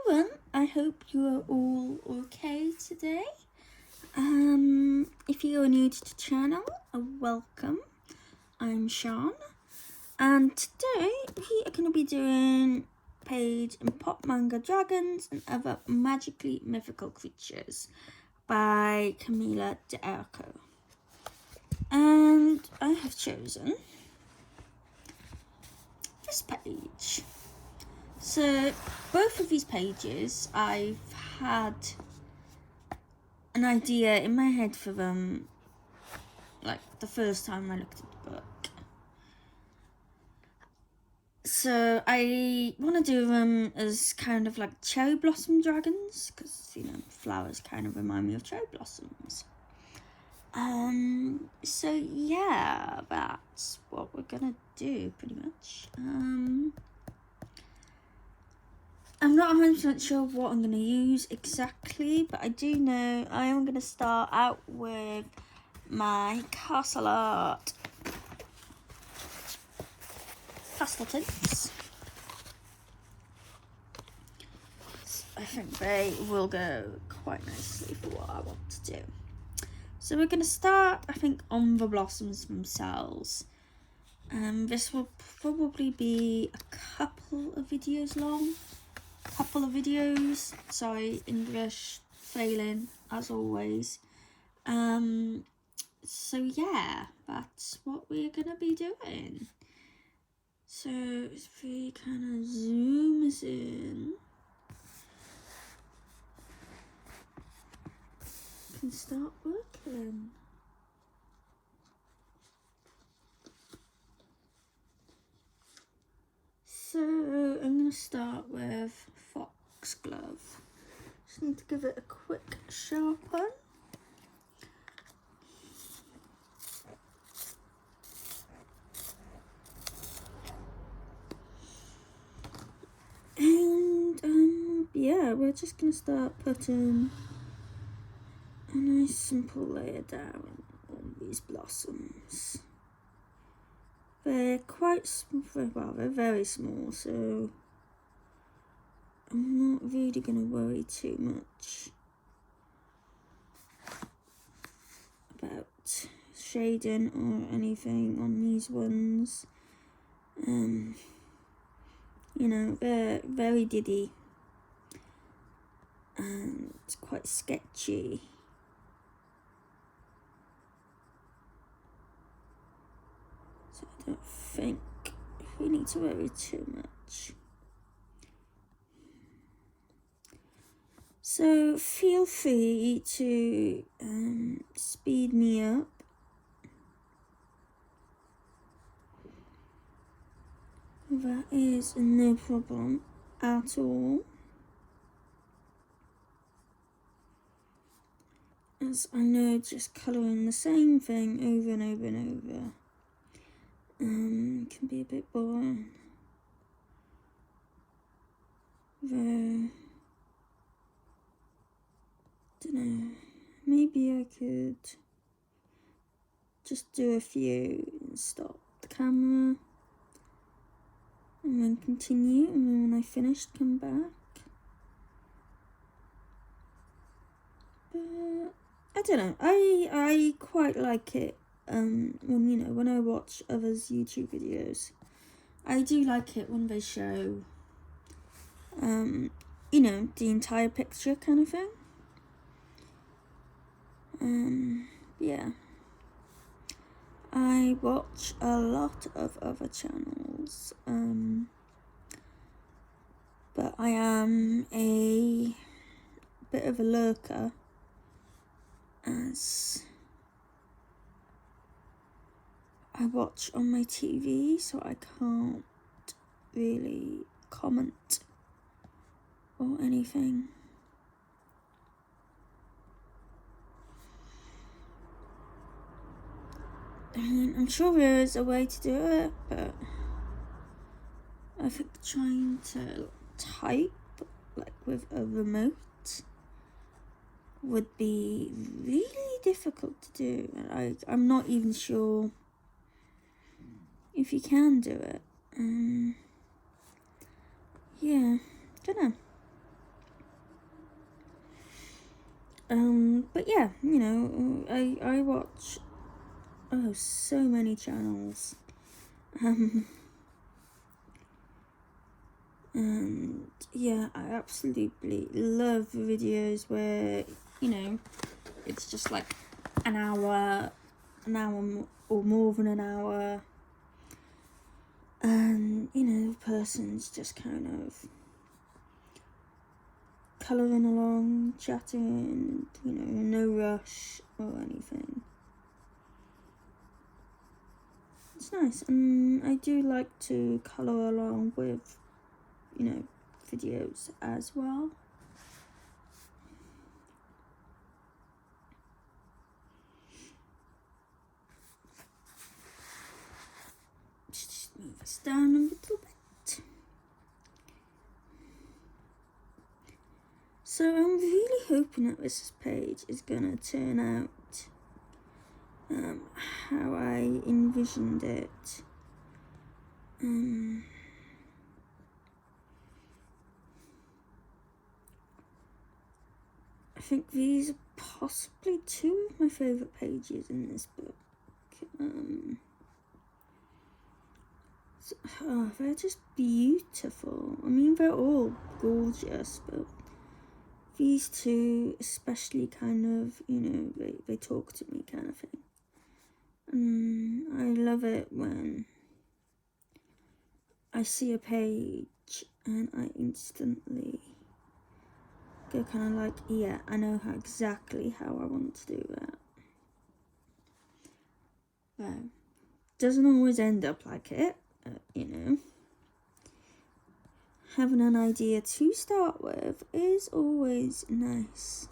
everyone, I hope you are all okay today. If you're new to the channel, welcome. I'm Sean, and today we are going to be doing page in Pop Manga Dragons and Other Magically Mythical Creatures by Camilla de Arco. And I have chosen this page. So both of these pages, I've had an idea in my head for them, like the first time I looked at the book. So I want to do them as kind of like cherry blossom dragons, because, you know, flowers kind of remind me of cherry blossoms. So yeah, that's what we're gonna do pretty much. I'm not 100% sure what I'm going to use exactly, but I do know I am going to start out with my Castle Art pastel tints. I think they will go quite nicely for what I want to do. So we're going to start, I think, on the blossoms themselves. This will probably be a couple of videos long. Sorry, English failing as always. So yeah, that's what we're gonna be doing. So if we kind of zoom us in, we can start working. So I'm gonna start with Foxglove. Just need to give it a quick sharpen. And yeah, we're just gonna start putting a nice simple layer down on these blossoms. They're quite small, well, they're very small, so I'm not really going to worry too much about shading or anything on these ones. You know, they're very diddy and quite sketchy. So I don't think we need to worry too much. So feel free to speed me up. That is no problem at all. As I know, just colouring the same thing over and over and over can be a bit boring. Though, dunno, maybe I could just do a few and stop the camera and then continue, and then when I finished, come back. But I don't know, I quite like it when I watch others' YouTube videos. I do like it when they show the entire picture kind of thing. Yeah. I watch a lot of other channels, but I am a bit of a lurker, as I watch on my TV, so I can't really comment or anything. I mean, I'm sure there is a way to do it, but I think trying to type like with a remote would be really difficult to do. I'm not even sure if you can do it. Yeah, don't know. But yeah, you know, I watch so many channels. And yeah, I absolutely love videos where, you know, it's just like an hour or more than an hour, and you know, the person's just kind of colouring along, chatting, you know, no rush or anything. It's nice, and I do like to colour along with, you know, videos as well. Just move this down a little bit. So I'm really hoping that this page is gonna turn out how I envisioned it. I think these are possibly two of my favourite pages in this book. They're just beautiful. I mean, they're all gorgeous, but these two especially kind of, you know, they talk to me kind of thing. I love it when I see a page and I instantly go kind of like, yeah, I know exactly how I want to do that. Doesn't always end up like it, you know. Having an idea to start with is always nice.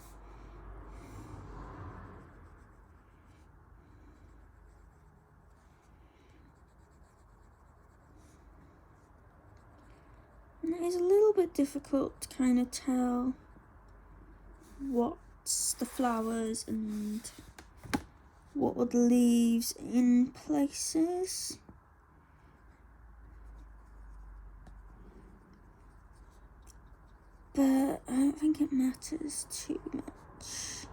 And it is a little bit difficult to kind of tell what's the flowers and what are the leaves in places. But I don't think it matters too much.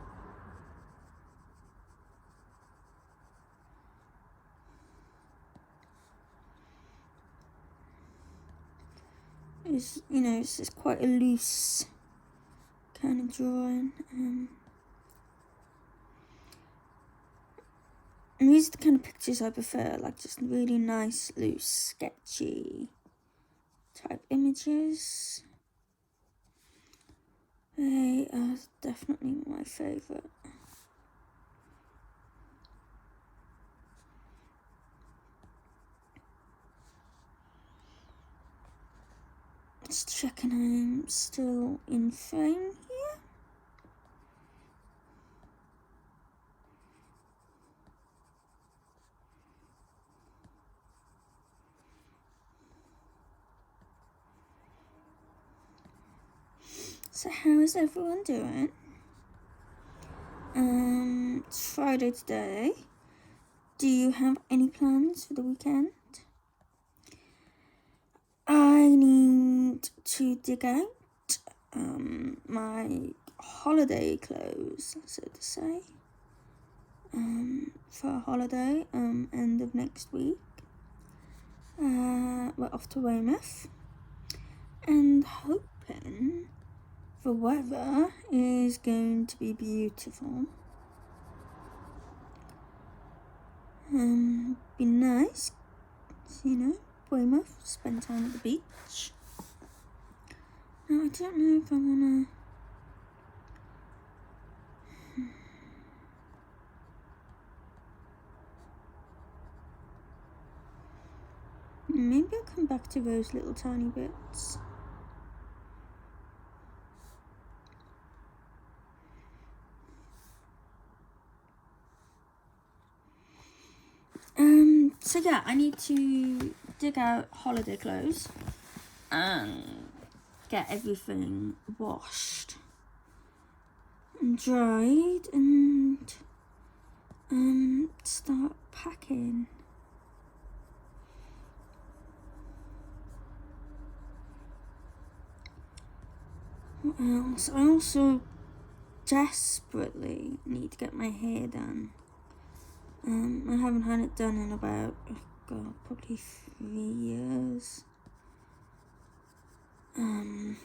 It's, you know, it's just quite a loose kind of drawing. And these are the kind of pictures I prefer, like just really nice, loose, sketchy type images. They are definitely my favourite. Just checking I'm still in frame here. So how is everyone doing? It's Friday today. Do you have any plans for the weekend? I need to dig out my holiday clothes, so to say, for a holiday end of next week. We're off to Weymouth and hoping the weather is going to be beautiful. Be nice, you know, Weymouth, spend time at the beach. Now I don't know if I wanna. Maybe I'll come back to those little tiny bits. So yeah, I need to dig out holiday clothes and get everything washed and dried and start packing. What else? I also desperately need to get my hair done. I haven't had it done in about, probably 3 years. So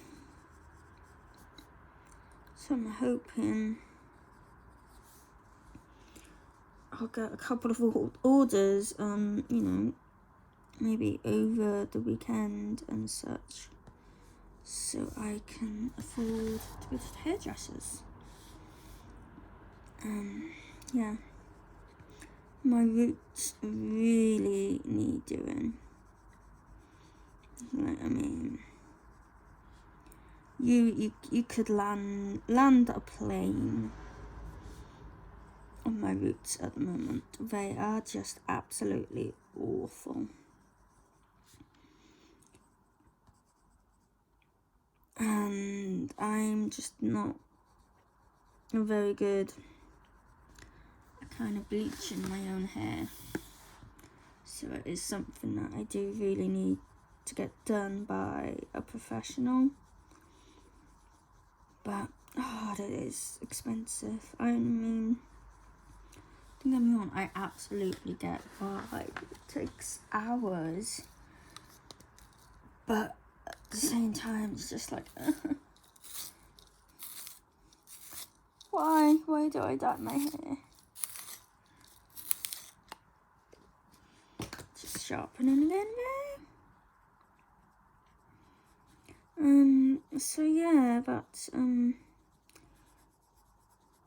I'm hoping I'll get a couple of orders, maybe over the weekend and such, so I can afford to go to hairdressers. Yeah, my roots really need doing. Like, I mean, you could land a plane on my roots at the moment. They are just absolutely awful. And I'm just not very good at kind of bleaching my own hair. So it is something that I do really need to get done by a professional. But, it is expensive. I mean, don't get me wrong, I absolutely get why it takes hours. But at the same time, it's just like, why do I dye my hair? Just sharpening again there. So yeah, that's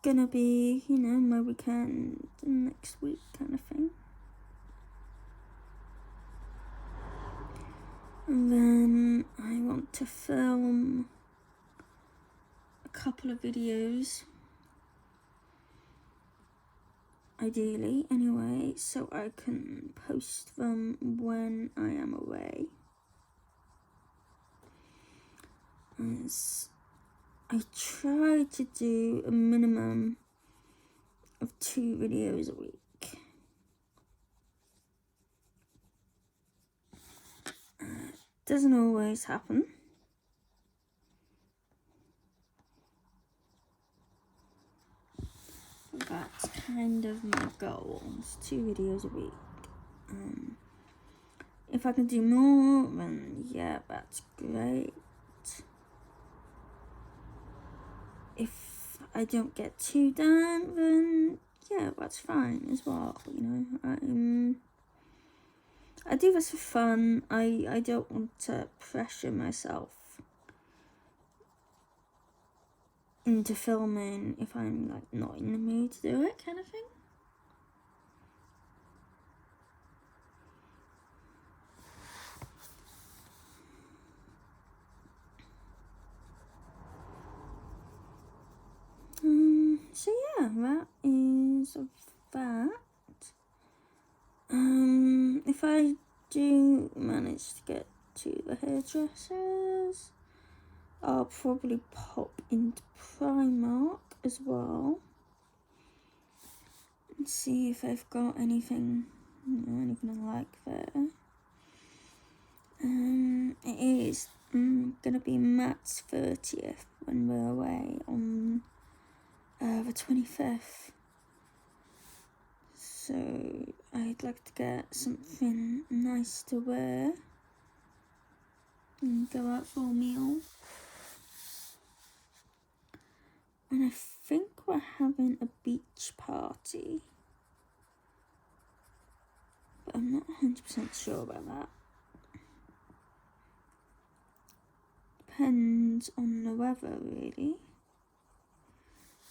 gonna be, my weekend next week kind of thing. And then I want to film a couple of videos, ideally anyway, so I can post them when I am away. As I try to do a minimum of 2 videos a week. Doesn't always happen. But that's kind of my goal, is 2 videos a week. If I can do more, then yeah, that's great. If I don't get 2 done, then yeah, that's fine as well, I do this for fun. I don't want to pressure myself into filming if I'm like not in the mood to do it, kind of thing. So yeah, that is that. If I do manage to get to the hairdressers, I'll probably pop into Primark as well and see if they've got anything, anything I like there. It is gonna be Matt's 30th when we're away on the 25th. So I'd like to get something nice to wear and go out for a meal. And I think we're having a beach party, but I'm not 100% sure about that. Depends on the weather, really.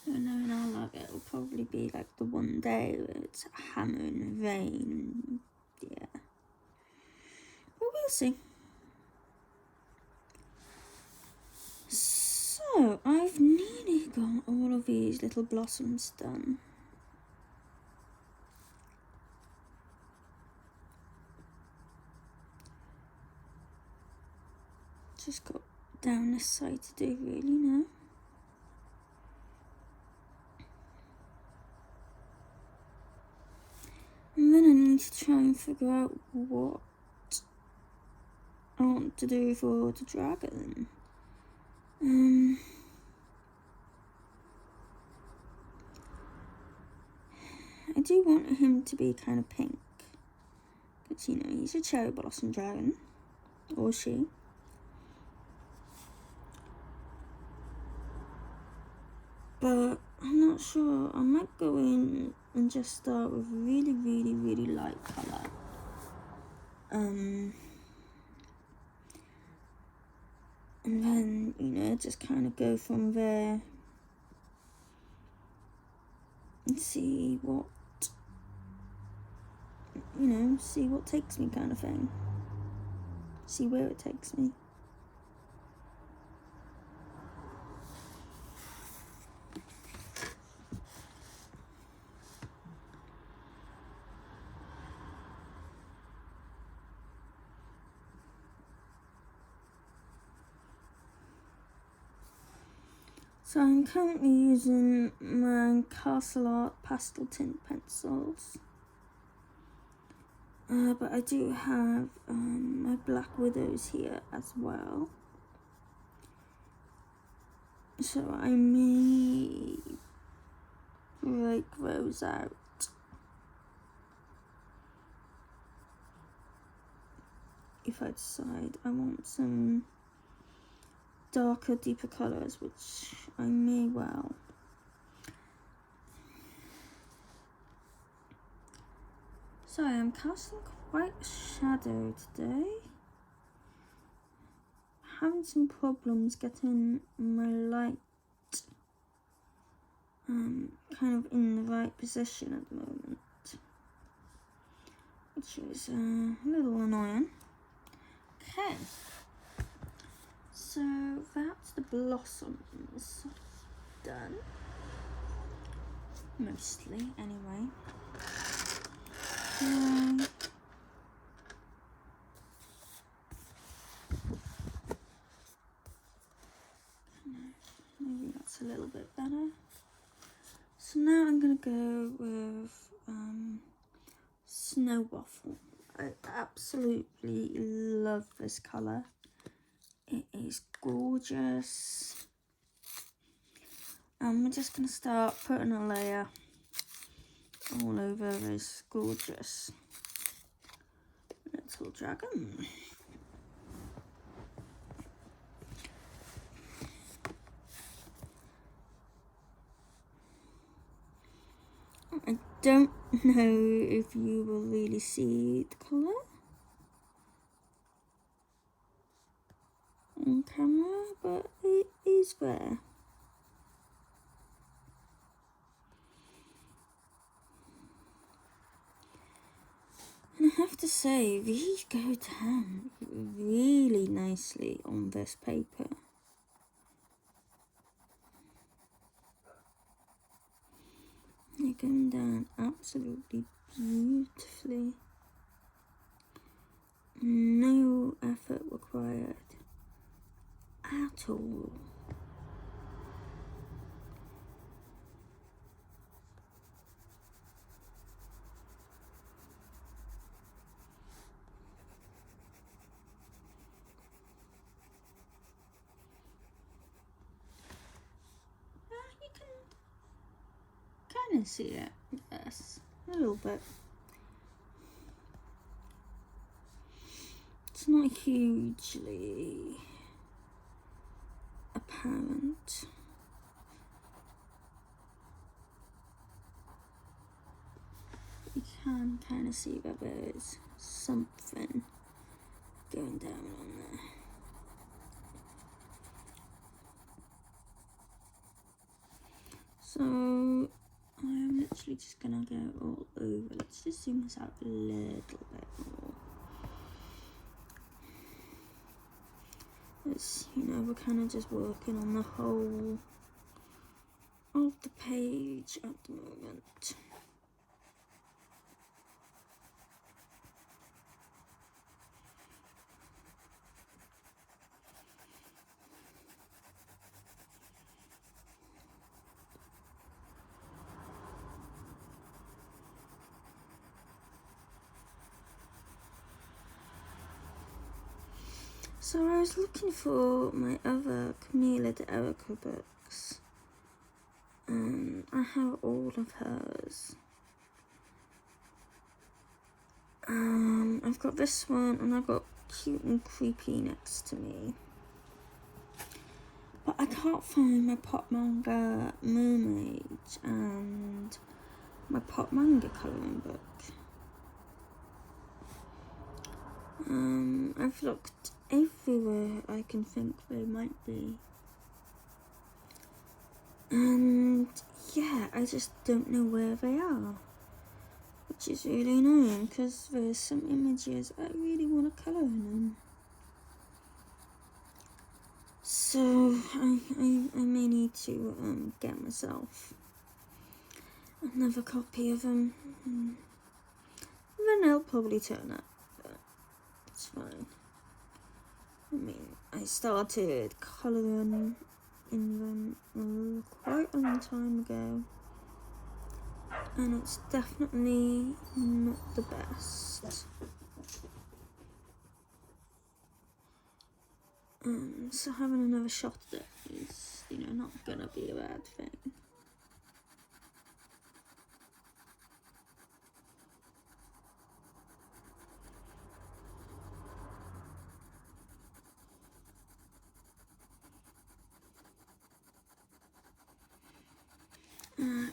Knowing our luck, it'll probably be like the one day where it's hammering rain. Yeah. But we'll see. So, I've nearly got all of these little blossoms done. Just got down this side to do really now. And then I need to try and figure out what I want to do for the dragon. do want him to be kind of pink. But you know, he's a cherry blossom dragon. Or she. But I'm not sure. I might go in and just start with really, really, really light colour. And then, you know, just kind of go from there and see what, you know, see what takes me kind of thing. See where it takes me. So I'm currently using my Castle Art Pastel Tint pencils. But I do have my Black Widows here as well. So I may break those out. If I decide I want some darker, deeper colours, which I may well. Sorry, I'm casting quite a shadow today. Having some problems getting my light kind of in the right position at the moment, which is a little annoying. Okay. So that's the blossoms done, mostly anyway. Maybe that's a little bit better. So now I'm gonna go with Snow Waffle. I absolutely love this colour. It is gorgeous. And we're just going to start putting a layer all over this gorgeous little dragon. I don't know if you will really see the colour on camera, but it is there. And I have to say, these go down really nicely on this paper. They're going down absolutely beautifully. No effort required at all. You can kind of see it, yes, a little bit. It's not hugely apparent. You can kind of see that there is something going down on there. So I'm literally just gonna go all over. Let's just zoom this out a little bit more. It's, you know, we're kind of just working on the whole of the page at the moment. So I was looking for my other Camilla de Erica books, and I have all of hers. I've got this one, and I've got Cute and Creepy next to me. But I can't find my Pop Manga Mermaid and my Pop Manga colouring book. I've looked everywhere I can think they might be. And yeah, I just don't know where they are. Which is really annoying, because there's some images I really want to colour in them. So I may need to get myself another copy of them. And then they'll probably turn up, but it's fine. I mean, I started colouring in them quite a long time ago, and it's definitely not the best. So having another shot at it is, not gonna be a bad thing.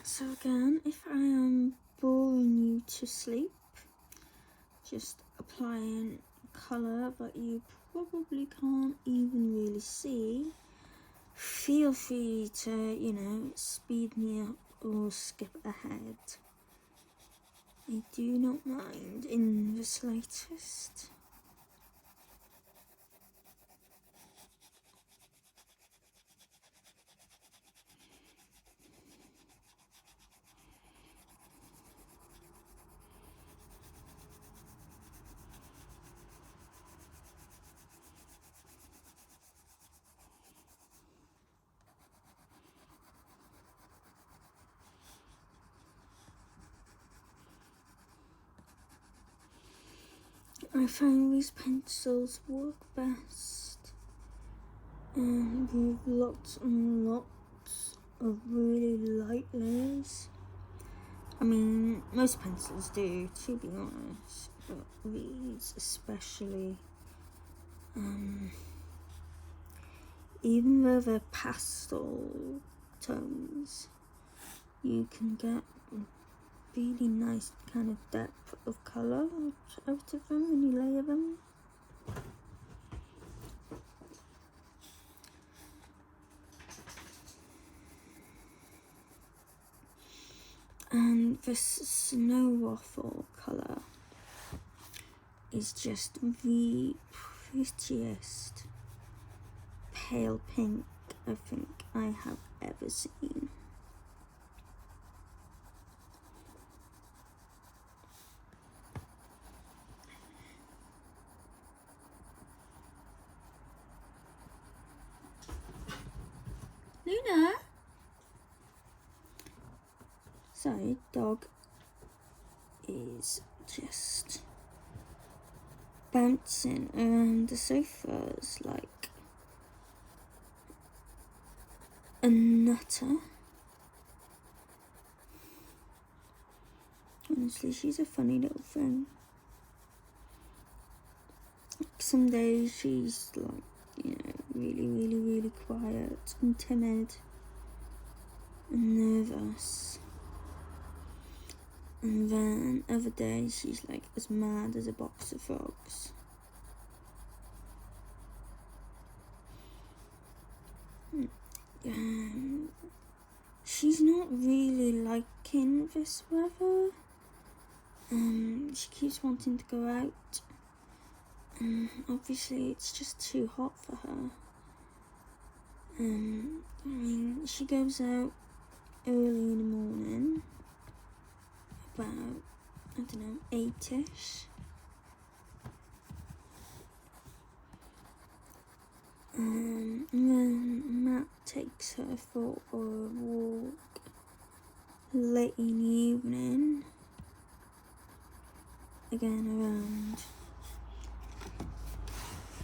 So again, if I am boring you to sleep, just applying colour that you probably can't even really see, feel free to, speed me up or skip ahead. I do not mind in the slightest. I find these pencils work best with lots and lots of really light layers. I mean, most pencils do, to be honest, but these especially. Even though they're pastel tones, you can get really nice kind of depth of colour out of them when you layer them. And this snow waffle colour is just the prettiest pale pink I think I have ever seen. Luna? Sorry, dog is just bouncing around the sofas like a nutter. Honestly, she's a funny little thing. Some days she's like, really quiet and timid and nervous. And then other days she's like as mad as a box of frogs. She's not really liking this weather. She keeps wanting to go out. Obviously it's just too hot for her. I mean, she goes out early in the morning, about, 8ish. And then Matt takes her for a walk late in the evening, again around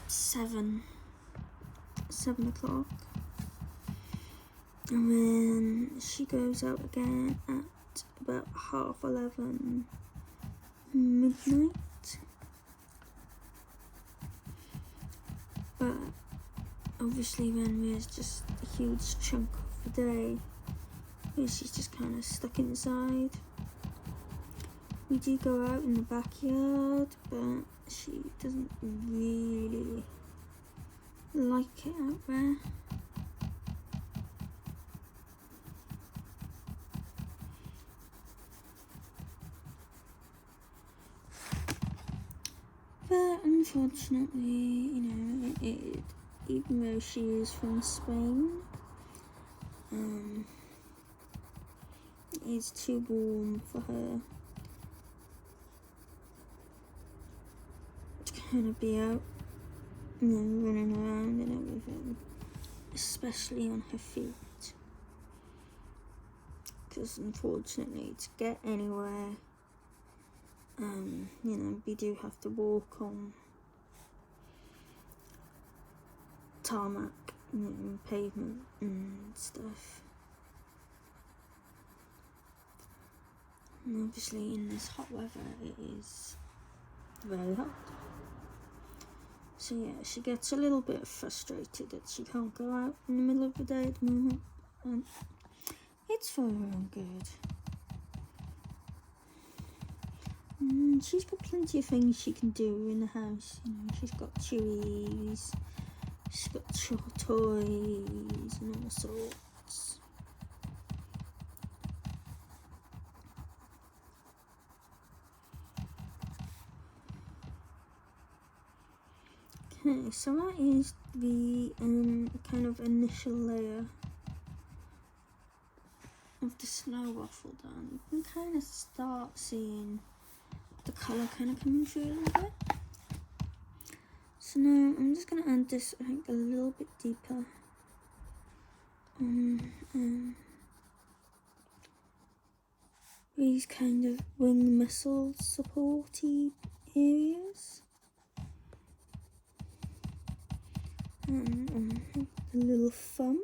7 o'clock. And then she goes out again at about 11:30 midnight. but obviously when there's just a huge chunk of the day where she's just kind of stuck inside. We do go out in the backyard, but she doesn't really like it out there. But unfortunately, you know, even though she is from Spain, it's too warm for her to kind of be out, you know, running around and everything, especially on her feet. Because unfortunately, to get anywhere, you know, we do have to walk on tarmac, you know, pavement and stuff. And obviously in this hot weather it is very hot. So yeah, she gets a little bit frustrated that she can't go out in the middle of the day at the moment. And it's for her own good. She's got plenty of things she can do in the house. You know, she's got chewies, she's got toys and all sorts. Okay, so that is the kind of initial layer of the snow waffle done. You can kind of start seeing the colour kind of coming through a little bit. So now I'm just going to add this, I think, a little bit deeper on these kind of wing muscle supporty areas. And the little thumb.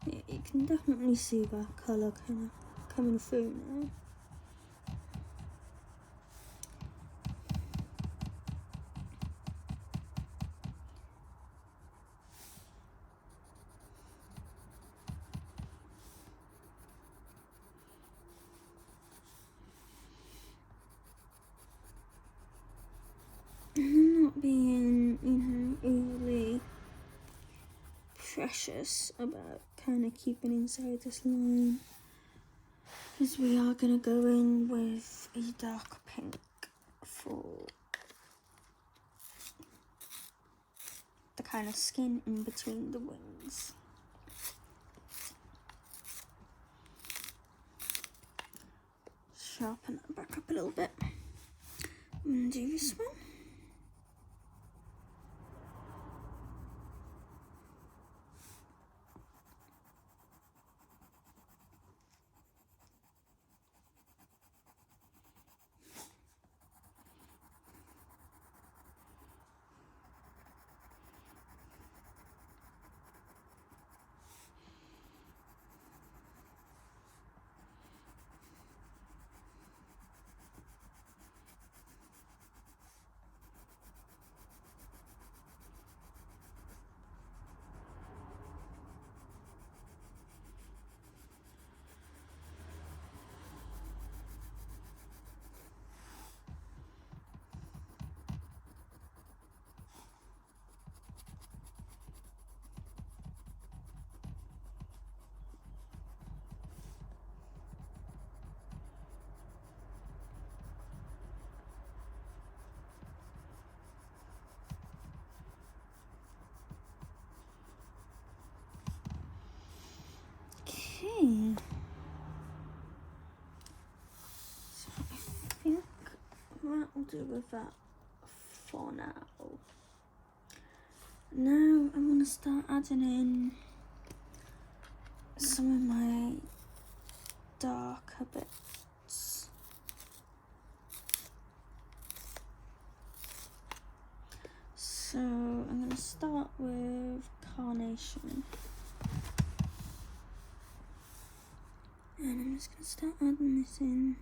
Yeah, you can definitely see that colour kind of coming through now. I'm not being, you know, overly precious about kind of keeping inside this line, because we are going to go in with a dark pink for the kind of skin in between the wings. Sharpen that back up a little bit and do this one. Okay, so I think that will do with that for now. Now I'm going to start adding in some of my darker bits. So I'm going to start with Carnation. And I'm just going to start adding this in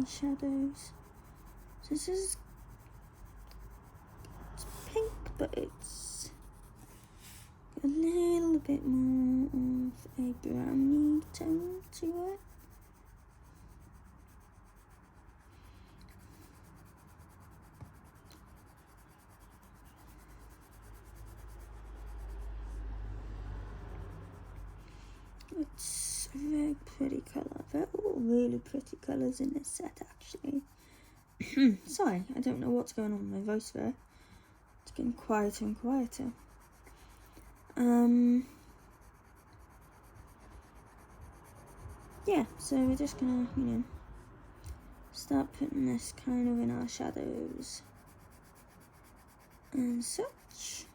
these shadows. So this is pink, but it's a little bit more of a browny tone to it. It's a very pretty colour. They're all really pretty colours in this set, actually. Sorry, I don't know what's going on with my voice there. It's getting quieter and quieter. Yeah, so we're just gonna, start putting this kind of in our shadows and such.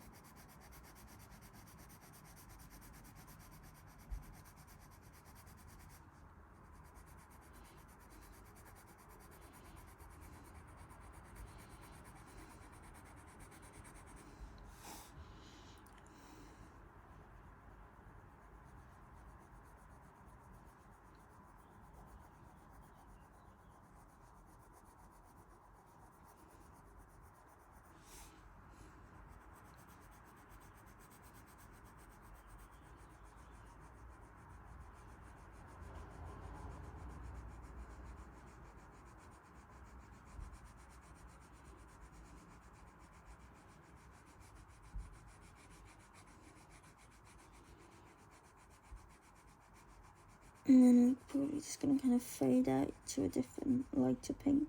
And then I'm probably just going to kind of fade out to a different lighter pink.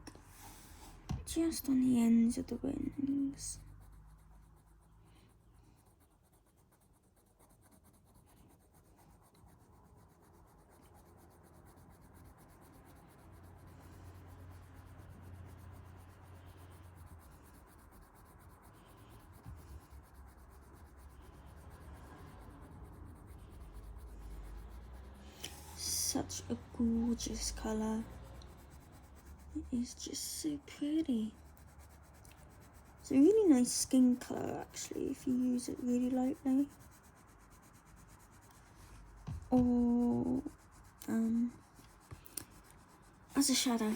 Just on the ends of the wings. Such a gorgeous colour. It is just so pretty. It's a really nice skin colour actually if you use it really lightly. Or as a shadow.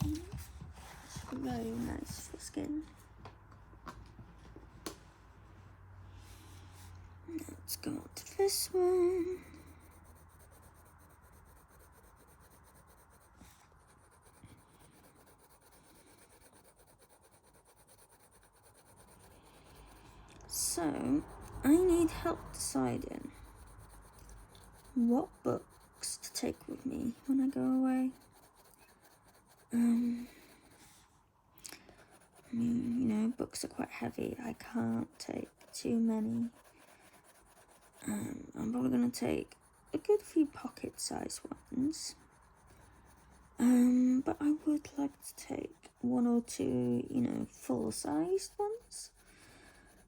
It's very nice for skin. Now let's go on to this one. So, I need help deciding what books to take with me when I go away. Books are quite heavy. I can't take too many. I'm probably going to take a good few pocket-sized ones. But I would like to take one or two, full-sized ones.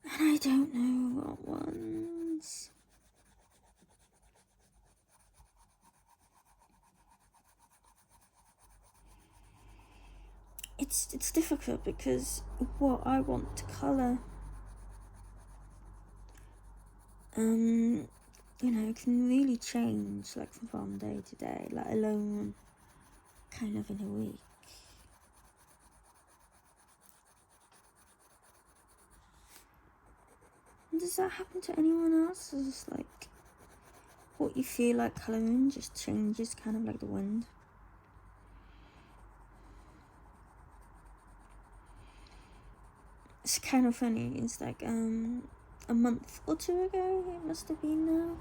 And I don't know what ones. It's difficult because what I want to colour, can really change like from day to day, let alone kind of in a week. Does that happen to anyone else? Is this like what you feel like colouring just changes kind of like the wind? It's kind of funny. It's like a month or two ago, it must have been now,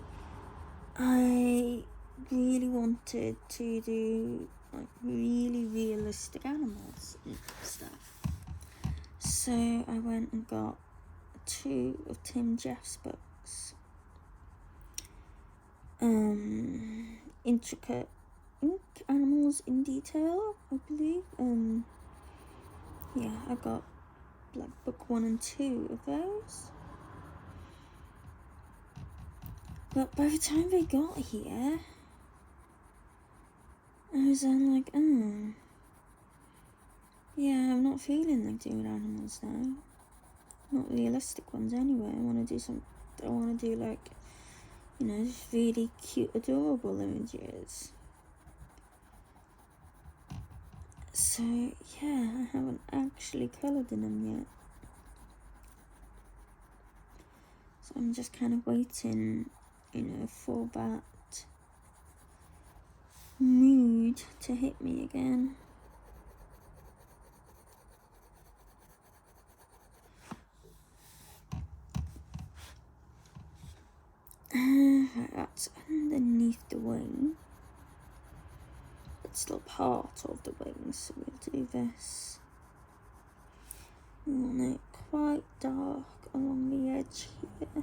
I really wanted to do like really realistic animals and stuff. So I went and got 2 of Tim Jeff's books. Intricate Ink Animals in Detail, I believe. Yeah, I got like book 1 and 2 of those. But by the time they got here, I was then like, yeah, I'm not feeling like doing animals now. Not realistic ones anyway. I want to do like, really cute, adorable images. So yeah, I haven't actually coloured in them yet. So I'm just kind of waiting, for that mood to hit me again. That's underneath the wing. It's still part of the wing, so we'll do this. We want it quite dark along the edge here.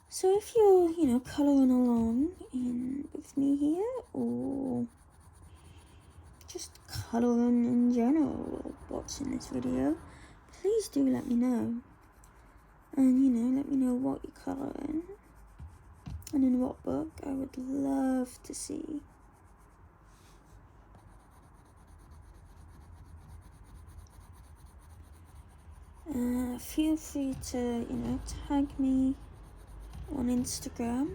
So if you're, colouring along with me here, or just colouring in general, or watching this video, please do let me know. And, let me know what you're colouring and in what book. I would love to see. Feel free to, tag me on Instagram.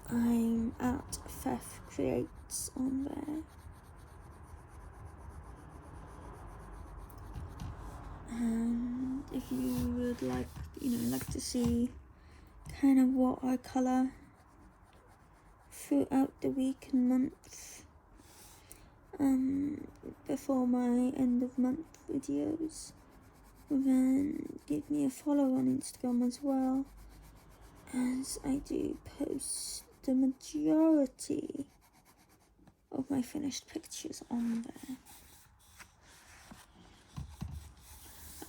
I'm at Fef Creates on there. And if you would like to see kind of what I colour throughout the week and month, before my end of month videos, then give me a follow on Instagram as well, as I do post the majority of my finished pictures on there.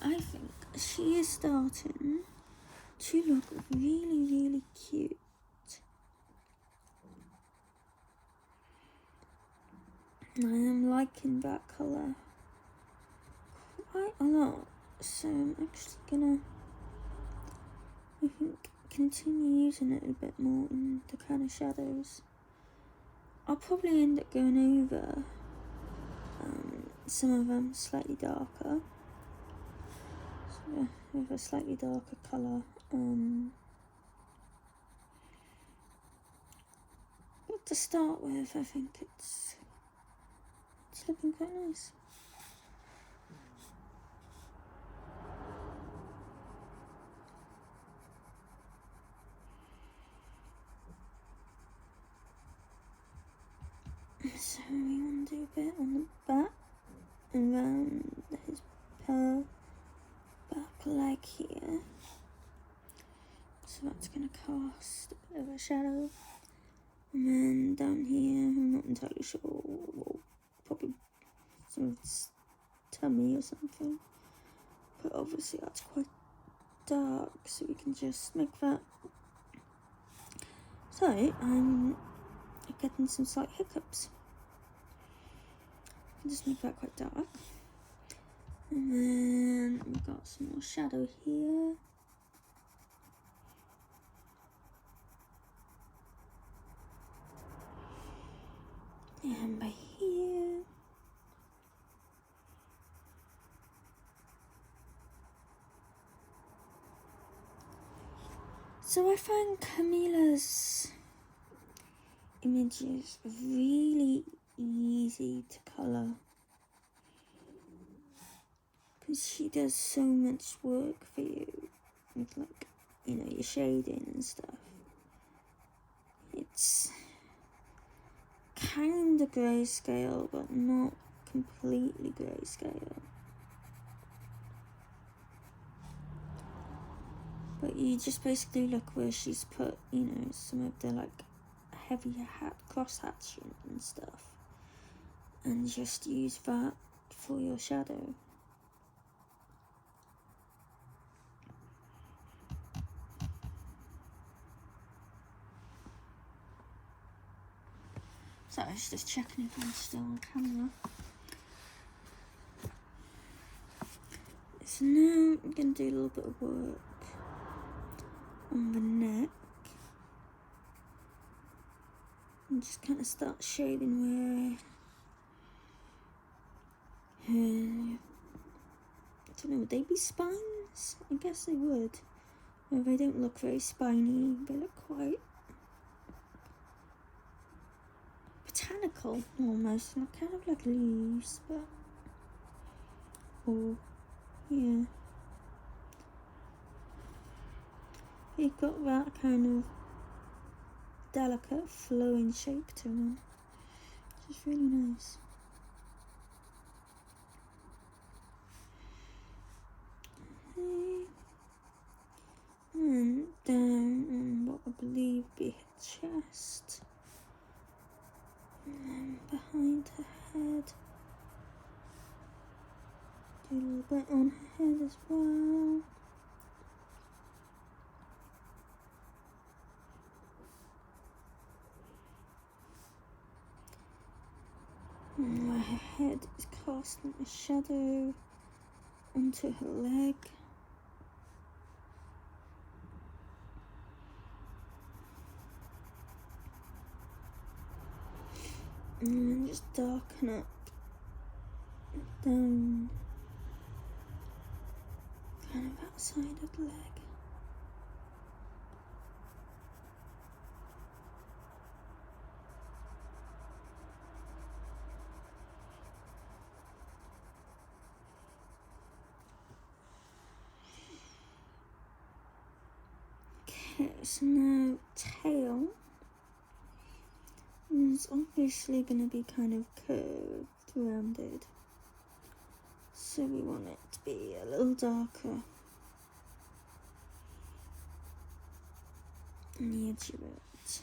I think she is starting to look really, really cute. I am liking that colour quite a lot, so I'm actually gonna, I think, continue using it a bit more in the kind of shadows. I'll probably end up going over some of them slightly darker, so with a slightly darker colour. But to start with, I think it's looking quite nice. So we want to do a bit on the back, around his back leg here. So that's going to cast a bit of a shadow. And then down here, I'm not entirely sure, probably some of his tummy or something. But obviously that's quite dark, so we can just make that. So I'm getting some slight hiccups. I can just make that quite dark. And then we've got some more shadow here. And by here. So I find Camilla's images really easy to colour, because she does so much work for you with, like, your shading and stuff. It's kind of grayscale, but not completely grayscale. But you just basically look where she's put, some of the, like, heavy cross hatching and stuff, and just use that for your shadow. So I was just checking if I'm still on camera. So now I'm going to do a little bit of work on the neck. And just kind of start shading where I don't know, would they be spines? I guess they would. Well, they don't look very spiny, they look quite botanical almost, and kind of like leaves, but yeah. They've got that kind of delicate flowing shape to them, which is really nice. And down on what I believe be her chest, and then behind her head, do a little bit on her head as well. And where her head is casting a shadow onto her leg. And then just darken up down kind of outside of the leg. Okay, so now tail is obviously going to be kind of curved, rounded. So we want it to be a little darker on the edge of it.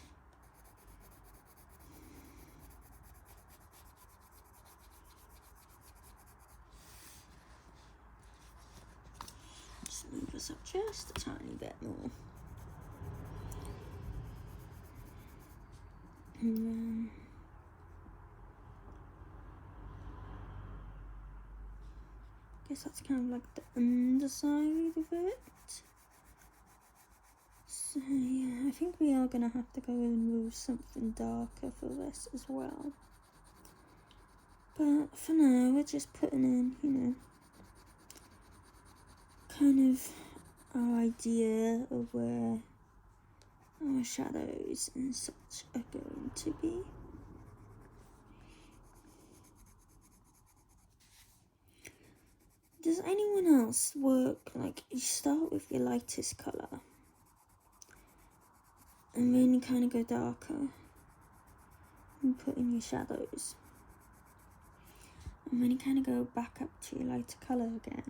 Just move this up just a tiny bit more. And then I guess that's kind of like the underside of it. So yeah, I think we are gonna have to go and move something darker for this as well. But for now, we're just putting in, you know, kind of our idea of where our shadows and such are going to be. Does anyone else work like you start with your lightest colour and then you kind of go darker and put in your shadows, and then you kind of go back up to your lighter colour again,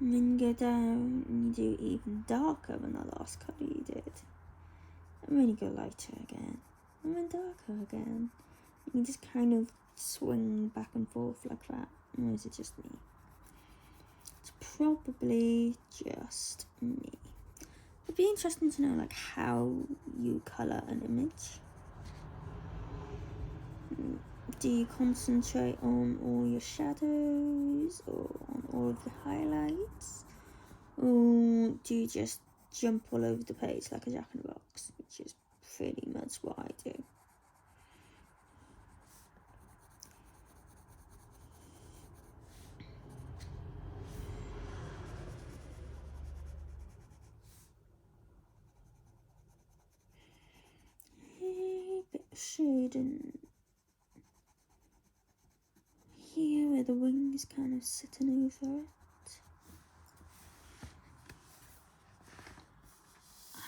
and then you go down and you do even darker than the last colour you did, and then you go lighter again and then darker again, and you just kind of swing back and forth like that. Or is it just me? It's probably just me. It'd be interesting to know like how you colour an image. Do you concentrate on all your shadows or on all of the highlights? Or do you just jump all over the page like a jack-in-the-box, which is pretty much what I do. A bit of shading here where the wing is kind of sitting over it.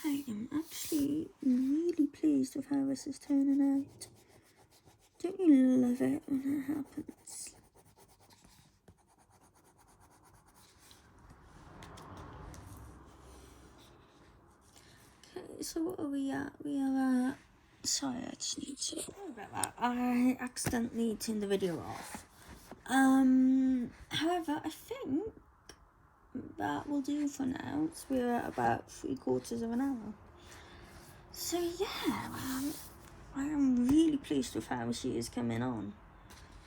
I am actually really pleased with how this is turning out. Don't you love it when that happens? Okay, so what are we at? We are at... Sorry, I just need to... Sorry about that. I accidentally turned the video off. However, I think that will do for now. So we're at about 3/4 of an hour. So yeah, I am really pleased with how she is coming on.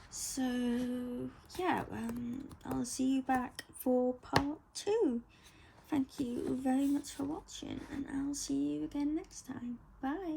So yeah, I'll see you back for part 2. Thank you very much for watching, and I'll see you again next time. Bye.